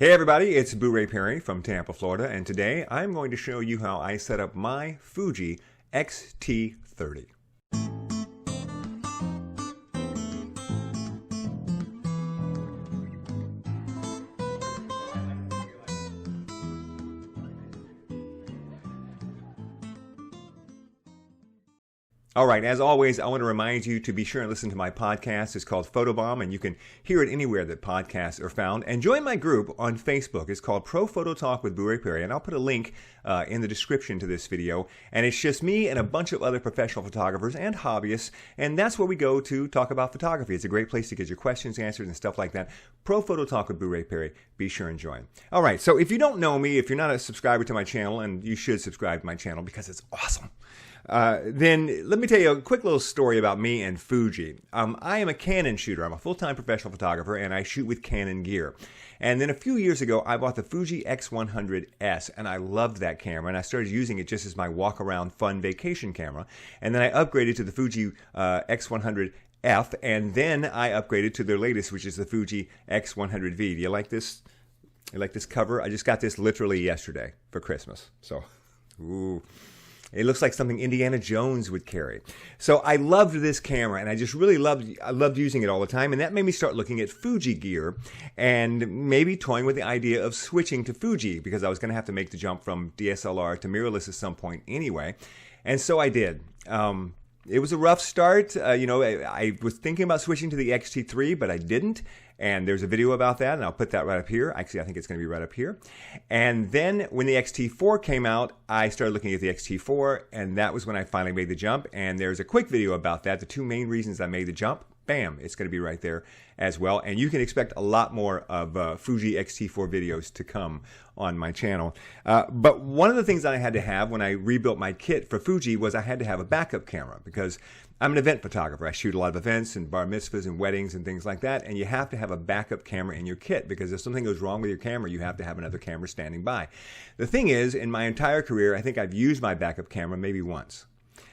Hey everybody, it's Boo-Ray Perry from Tampa, Florida, and today I'm going to show you how I set up my Fuji X-T30. All right, as always, I want to remind you to be sure and listen to my podcast. It's called Photobomb, and you can hear it anywhere that podcasts are found. And join my group on Facebook. It's called Pro Photo Talk with Boo-Ray Perry, and I'll put a link in the description to this video. And it's just me and a bunch of other professional photographers and hobbyists, and that's where we go to talk about photography. It's a great place to get your questions answered and stuff like that. Pro Photo Talk with Boo-Ray Perry. Be sure and join. All right, so if you don't know me, if you're not a subscriber to my channel, and you should subscribe to my channel because it's awesome, then let me tell you a quick little story about me and Fuji. I am a Canon shooter. I'm a full-time professional photographer, and I shoot with Canon gear. And then a few years ago, I bought the Fuji X-100S, and I loved that camera, and I started using it just as my walk-around fun vacation camera. And then I upgraded to the Fuji X-100F, and then I upgraded to their latest, which is the Fuji X-100V. Do you like this? You like this cover? I just got this literally yesterday for Christmas. So, ooh. It looks like something Indiana Jones would carry. So I loved this camera, and I just really loved using it all the time, and that made me start looking at Fuji gear and maybe toying with the idea of switching to Fuji because I was going to have to make the jump from DSLR to mirrorless at some point anyway. And so I did. It was a rough start. I was thinking about switching to the X-T3, but I didn't. And there's a video about that, and I'll put that right up here. Actually, I think it's going to be right up here. And then when the X-T4 came out, I started looking at the X-T4, and that was when I finally made the jump. And there's a quick video about that, the two main reasons I made the jump. Bam, it's going to be right there as well. And you can expect a lot more of Fuji X-T4 videos to come on my channel. But one of the things that I had to have when I rebuilt my kit for Fuji was I had to have a backup camera because I'm an event photographer. I shoot a lot of events and bar mitzvahs and weddings and things like that. And you have to have a backup camera in your kit because if something goes wrong with your camera, you have to have another camera standing by. The thing is, in my entire career, I think I've used my backup camera maybe once.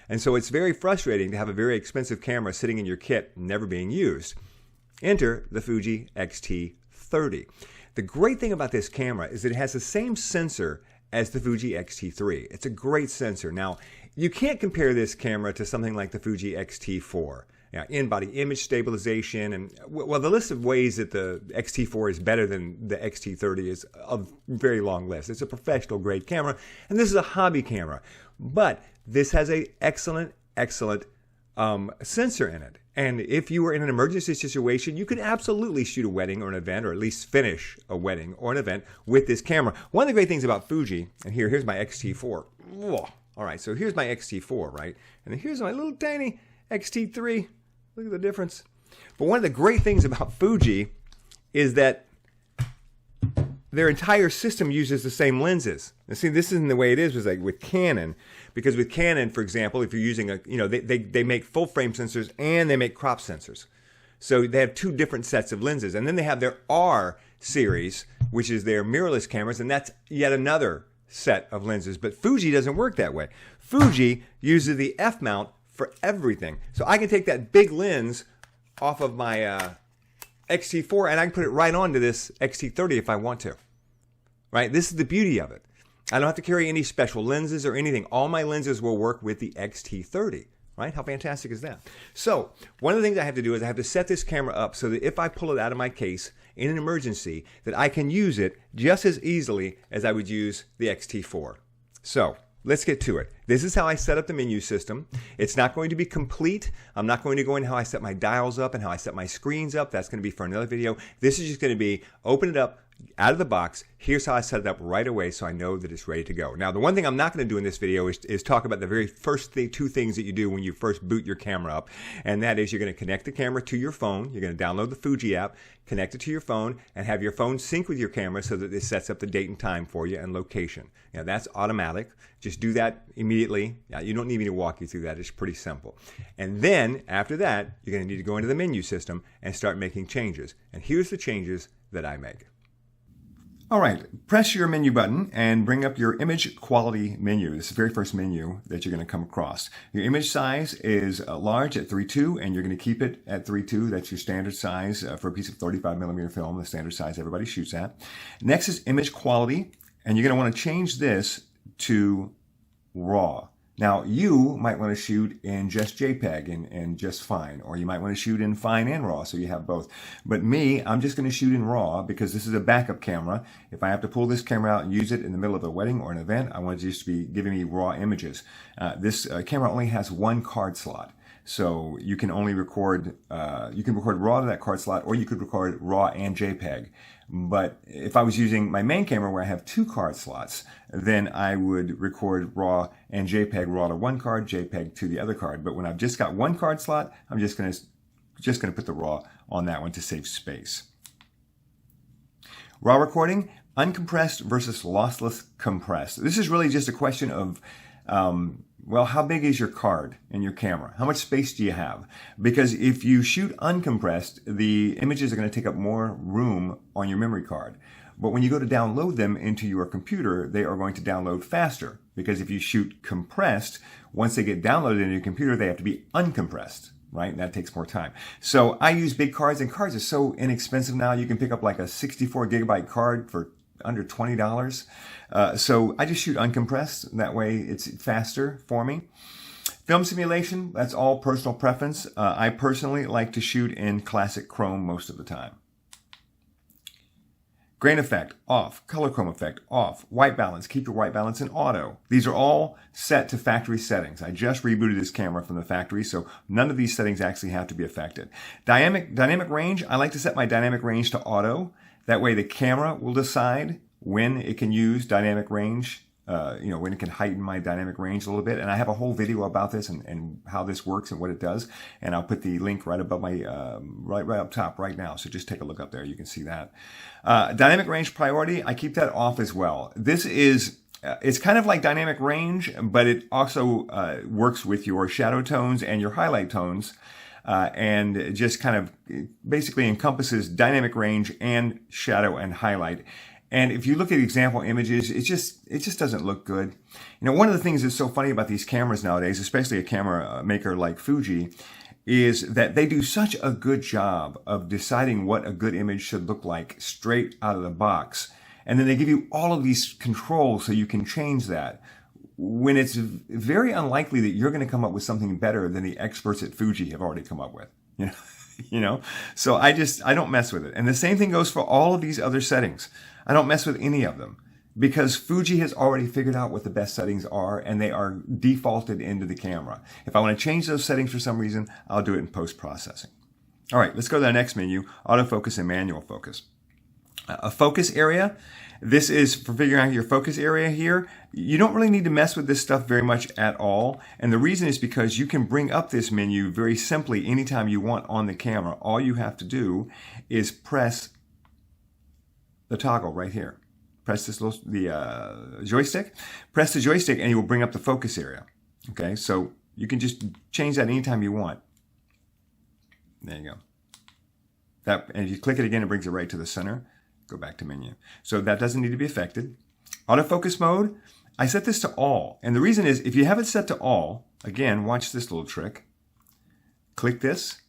And so it's very frustrating to have a very expensive camera sitting in your kit never being used. Enter the Fuji X-T30. The great thing about this camera is that it has the same sensor as the Fuji X-T3. It's a great sensor. Now, you can't compare this camera to something like the Fuji X-T4. In-body image stabilization, and well, the list of ways that the X-T4 is better than the X-T30 is a very long list. It's a professional grade camera, and this is a hobby camera. But this has an excellent sensor in it. And if you were in an emergency situation, you could absolutely shoot a wedding or an event, or at least finish a wedding or an event with this camera. One of the great things about Fuji, and here's my X-T4. Whoa. All right, so here's my X-T4, right? And then here's my little tiny X-T3. Look at the difference. But one of the great things about Fuji is that their entire system uses the same lenses. Now, see, this isn't the way it is with Canon, because with Canon, for example, if you're using they make full frame sensors and they make crop sensors. So they have two different sets of lenses. And then they have their R series, which is their mirrorless cameras, and that's yet another set of lenses. But Fuji doesn't work that way. Fuji uses the F mount for everything. So I can take that big lens off of my X-T4 and I can put it right onto this X-T30 if I want to. Right? This is the beauty of it. I don't have to carry any special lenses or anything. All my lenses will work with the X-T30. Right? How fantastic is that? So one of the things I have to do is I have to set this camera up so that if I pull it out of my case in an emergency, that I can use it just as easily as I would use the X-T4. So let's get to it. This is how I set up the menu system. It's not going to be complete. I'm not going to go into how I set my dials up and how I set my screens up. That's going to be for another video. This is just going to be open it up out of the box. Here's how I set it up right away so I know that it's ready to go. Now, the one thing I'm not going to do in this video is talk about the very first two things that you do when you first boot your camera up. And that is you're going to connect the camera to your phone. You're going to download the Fuji app, connect it to your phone, and have your phone sync with your camera so that it sets up the date and time for you and location. Now, that's automatic. Just do that immediately. You don't need me to walk you through that. It's pretty simple. And then, after that, you're going to need to go into the menu system and start making changes. And here's the changes that I make. All right, press your menu button and bring up your image quality menu. This is the very first menu that you're going to come across. Your image size is large at 3.2, and you're going to keep it at 3.2. That's your standard size for a piece of 35 millimeter film, the standard size everybody shoots at. Next is image quality, and you're going to want to change this to RAW. Now, you might want to shoot in just JPEG and just fine, or you might want to shoot in fine and RAW, so you have both. But me, I'm just going to shoot in RAW because this is a backup camera. If I have to pull this camera out and use it in the middle of a wedding or an event, I want it just to be giving me RAW images. This camera only has one card slot. So you can only record, you can record RAW to that card slot, or you could record RAW and JPEG. But if I was using my main camera where I have two card slots, then I would record RAW and JPEG, RAW to one card, JPEG to the other card. But when I've just got one card slot, I'm just going to put the RAW on that one to save space. RAW recording, uncompressed versus lossless compressed. This is really just a question of well, how big is your card in your camera? How much space do you have? Because if you shoot uncompressed, the images are going to take up more room on your memory card. But when you go to download them into your computer, they are going to download faster. Because if you shoot compressed, once they get downloaded into your computer, they have to be uncompressed, right? And that takes more time. So I use big cards, and cards are so inexpensive now. You can pick up like a 64 gigabyte card for under $20. So I just shoot uncompressed. That way it's faster for me. Film simulation, that's all personal preference. I personally like to shoot in classic chrome most of the time. Grain effect, off. Color chrome effect, off. White balance, keep your white balance in auto. These are all set to factory settings. I just rebooted this camera from the factory, so none of these settings actually have to be affected. Dynamic range, I like to set my dynamic range to auto. That way the camera will decide when it can use dynamic range, when it can heighten my dynamic range a little bit. And I have a whole video about this and how this works and what it does. And I'll put the link right above my, right up top right now. So just take a look up there. You can see that. Dynamic range priority, I keep that off as well. This is, it's kind of like dynamic range, but it also works with your shadow tones and your highlight tones. And just kind of basically encompasses dynamic range and shadow and highlight. And if you look at example images, it just doesn't look good. One of the things that's so funny about these cameras nowadays, especially a camera maker like Fuji, is that they do such a good job of deciding what a good image should look like straight out of the box. And then they give you all of these controls so you can change that, when it's very unlikely that you're going to come up with something better than the experts at Fuji have already come up with. So I don't mess with it. And the same thing goes for all of these other settings. I don't mess with any of them because Fuji has already figured out what the best settings are, and they are defaulted into the camera. If I want to change those settings for some reason, I'll do it in post-processing. All right, let's go to the next menu, autofocus and manual focus. A focus area. This is for figuring out your focus area here. You don't really need to mess with this stuff very much at all. And the reason is because you can bring up this menu very simply anytime you want on the camera. All you have to do is press the toggle right here. Press this joystick. Press the joystick and it will bring up the focus area. Okay, so you can just change that anytime you want. There you go. And if you click it again, it brings it right to the center. Go back to menu. So that doesn't need to be affected. Autofocus mode, I set this to all. And the reason is, if you have it set to all, again, watch this little trick. Click this.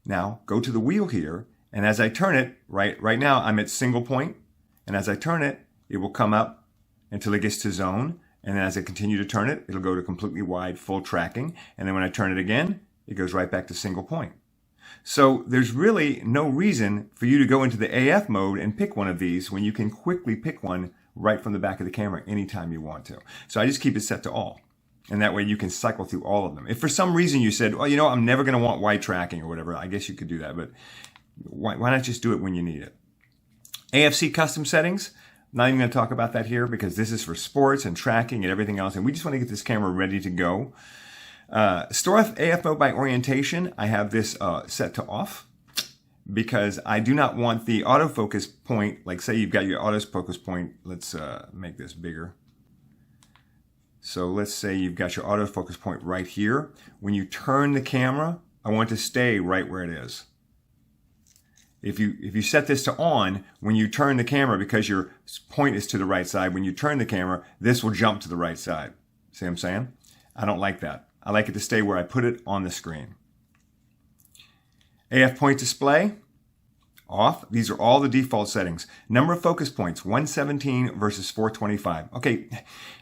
Now go to the wheel here. And as I turn it, right now I'm at single point. And as I turn it, it will come up until it gets to zone. And then as I continue to turn it, it'll go to completely wide, full tracking. And then when I turn it again, it goes right back to single point. So there's really no reason for you to go into the AF mode and pick one of these when you can quickly pick one right from the back of the camera anytime you want to. So I just keep it set to all. And that way you can cycle through all of them. If for some reason you said, well, I'm never going to want wide tracking or whatever, I guess you could do that. But why not just do it when you need it? AFC custom settings. Not even going to talk about that here because this is for sports and tracking and everything else. And we just want to get this camera ready to go. Store AF mode by orientation, I have this set to off because I do not want the autofocus point, like say you've got your autofocus point, let's make this bigger. So let's say you've got your autofocus point right here. When you turn the camera, I want it to stay right where it is. If you set this to on, when you turn the camera, because your point is to the right side, when you turn the camera, this will jump to the right side. See what I'm saying? I don't like that. I like it to stay where I put it on the screen. AF point display, off. These are all the default settings. Number of focus points, 117 versus 425. Okay,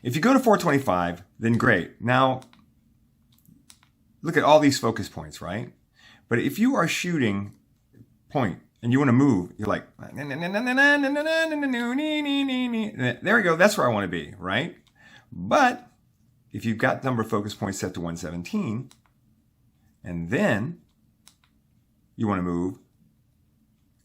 if you go to 425, then great. Now, look at all these focus points, right? But if you are shooting point and you want to move, you're like, there we go, that's where I want to be, right? But if you've got number of focus points set to 117, and then you want to move,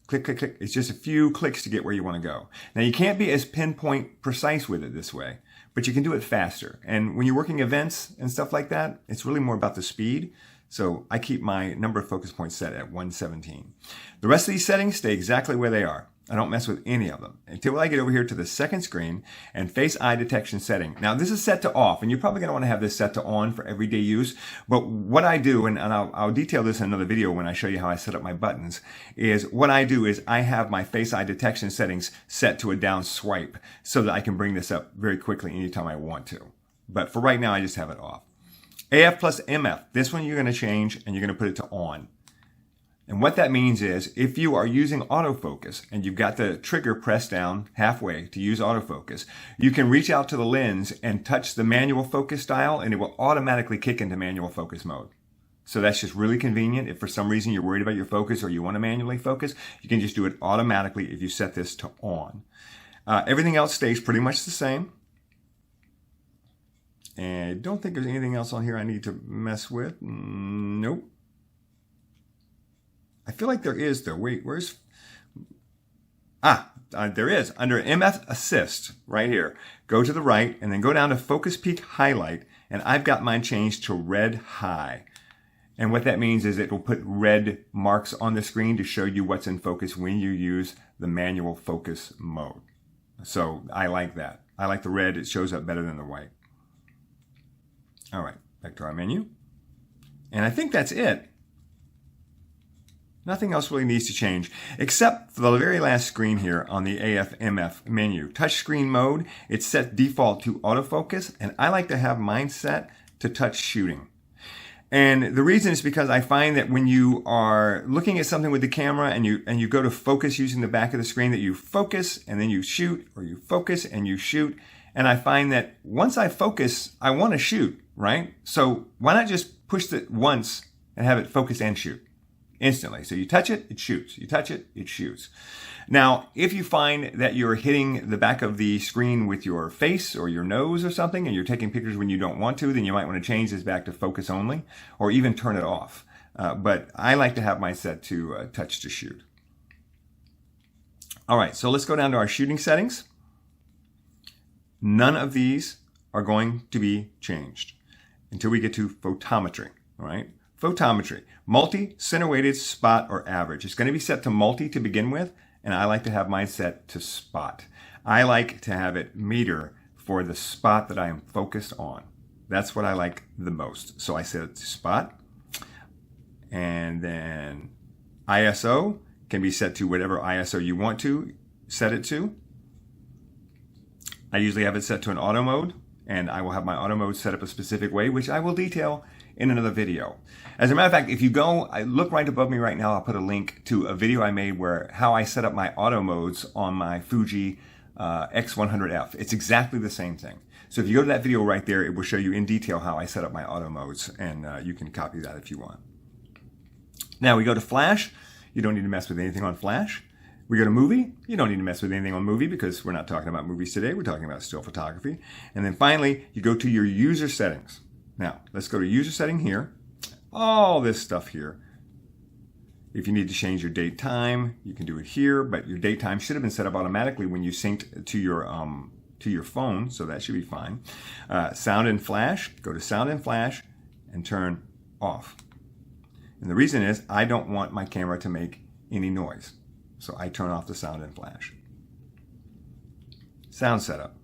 click, click, click. It's just a few clicks to get where you want to go. Now, you can't be as pinpoint precise with it this way, but you can do it faster. And when you're working events and stuff like that, it's really more about the speed. So I keep my number of focus points set at 117. The rest of these settings stay exactly where they are. I don't mess with any of them until I get over here to the second screen and face eye detection setting. Now, this is set to off, and you're probably going to want to have this set to on for everyday use. But what I do, and I'll detail this in another video when I show you how I set up my buttons, is what I do is I have my face eye detection settings set to a down swipe so that I can bring this up very quickly anytime I want to. But for right now, I just have it off. AF plus MF, this one you're going to change and you're going to put it to on. And what that means is if you are using autofocus and you've got the trigger pressed down halfway to use autofocus, you can reach out to the lens and touch the manual focus dial and it will automatically kick into manual focus mode. So that's just really convenient. If for some reason you're worried about your focus or you want to manually focus, you can just do it automatically if you set this to on. Everything else stays pretty much the same. And I don't think there's anything else on here I need to mess with. Nope. I feel like there is though. Wait, where's... there is. Under MF Assist, right here. Go to the right and then go down to Focus Peak Highlight. And I've got mine changed to Red High. And what that means is it will put red marks on the screen to show you what's in focus when you use the manual focus mode. So I like that. I like the red. It shows up better than the white. All right, back to our menu. And I think that's it. Nothing else really needs to change, except for the very last screen here on the AF/MF menu. Touchscreen mode, it's set default to autofocus, and I like to have mine set to touch shooting. And the reason is because I find that when you are looking at something with the camera and you go to focus using the back of the screen, that you focus and then you shoot, or you focus and you shoot. And I find that once I focus, I want to shoot, right? So why not just push it once and have it focus and shoot instantly? So you touch it, it shoots. You touch it, it shoots. Now, if you find that you're hitting the back of the screen with your face or your nose or something, and you're taking pictures when you don't want to, then you might want to change this back to focus only, or even turn it off. But I like to have mine set to touch to shoot. All right, so let's go down to our shooting settings. None of these are going to be changed until we get to photometry, all right? Photometry, multi, center weighted, spot, or average. It's going to be set to multi to begin with, and I like to have mine set to spot. I like to have it meter for the spot that I am focused on. That's what I like the most. So I set it to spot, and then ISO can be set to whatever ISO you want to set it to. I usually have it set to an auto mode, and I will have my auto mode set up a specific way, which I will detail in another video. As a matter of fact, if you go, I look right above me right now, I'll put a link to a video I made where how I set up my auto modes on my Fuji X-100F. It's exactly the same thing. So if you go to that video right there, it will show you in detail how I set up my auto modes, and you can copy that if you want. Now we go to flash. You don't need to mess with anything on flash. We go to movie. You don't need to mess with anything on movie because we're not talking about movies today. We're talking about still photography. And then finally, you go to your user settings. Now, let's go to user setting here. All this stuff here. If you need to change your date time, you can do it here, but your date time should have been set up automatically when you synced to your phone, so that should be fine. Sound and flash, go to sound and flash and turn off. And the reason is I don't want my camera to make any noise. So I turn off the sound and flash. Sound setup.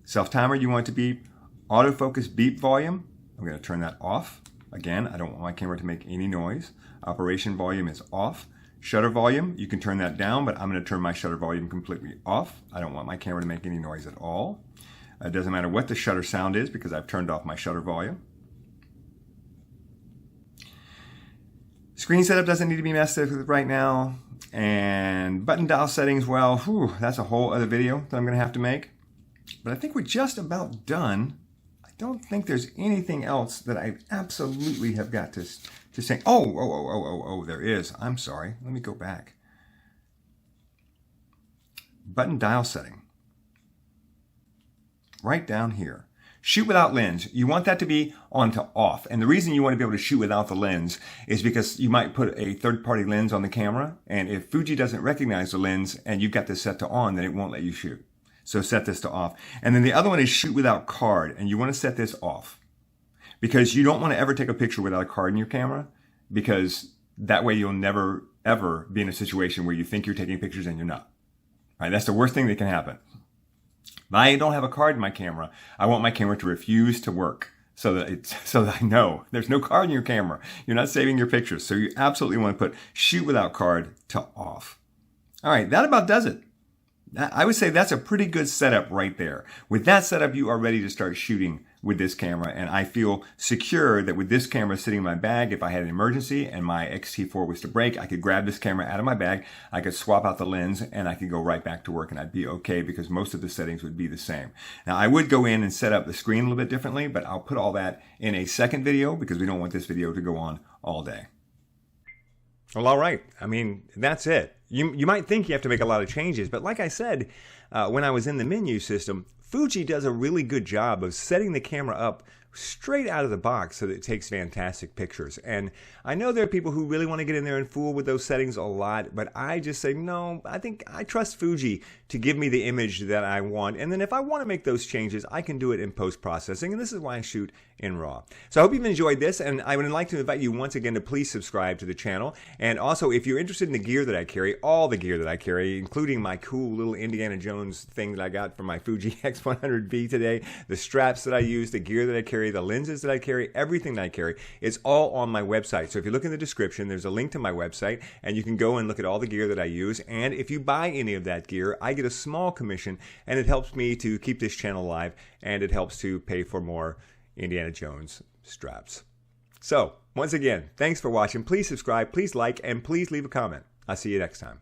Self-timer, you want it to beep. Autofocus beep volume, I'm going to turn that off. Again, I don't want my camera to make any noise. Operation volume is off. Shutter volume, you can turn that down, but I'm going to turn my shutter volume completely off. I don't want my camera to make any noise at all. It doesn't matter what the shutter sound is because I've turned off my shutter volume. Screen setup doesn't need to be messed with right now. And button dial settings, well, that's a whole other video that I'm going to have to make. But I think we're just about done. I don't think there's anything else that I absolutely have got to say. Oh, there is. I'm sorry. Let me go back. Button dial setting. Right down here. Shoot without lens. You want that to be on to off. And the reason you want to be able to shoot without the lens is because you might put a third-party lens on the camera. And if Fuji doesn't recognize the lens and you've got this set to on, then it won't let you shoot. So set this to off. And then the other one is shoot without card. And you want to set this off. Because you don't want to ever take a picture without a card in your camera. Because that way you'll never, ever be in a situation where you think you're taking pictures and you're not. All right, that's the worst thing that can happen. If I don't have a card in my camera, I want my camera to refuse to work so that I know there's no card in your camera. You're not saving your pictures. So you absolutely want to put shoot without card to off. All right, that about does it. I would say that's a pretty good setup right there. With that setup, you are ready to start shooting with this camera. And I feel secure that with this camera sitting in my bag, if I had an emergency and my X-T4 was to break, I could grab this camera out of my bag, I could swap out the lens, and I could go right back to work and I'd be okay because most of the settings would be the same. Now, I would go in and set up the screen a little bit differently, but I'll put all that in a second video because we don't want this video to go on all day. Well, all right. I mean, that's it. You might think you have to make a lot of changes, but like I said, when I was in the menu system, Fuji does a really good job of setting the camera up straight out of the box so that it takes fantastic pictures. And I know there are people who really want to get in there and fool with those settings a lot, but I just say, no, I think I trust Fuji to give me the image that I want. And then if I want to make those changes, I can do it in post-processing. And this is why I shoot in RAW. So I hope you've enjoyed this. And I would like to invite you once again to please subscribe to the channel. And also, if you're interested in the gear that I carry, all the gear that I carry, including my cool little Indiana Jones thing that I got from my Fuji X-100V today, the straps that I use, the gear that I carry, the lenses that I carry, everything that I carry, it's all on my website. So if you look in the description, there's a link to my website, and you can go and look at all the gear that I use. And if you buy any of that gear, I get a small commission, and it helps me to keep this channel alive, and it helps to pay for more Indiana Jones straps. So, once again, thanks for watching. Please subscribe, please like, and please leave a comment. I'll see you next time.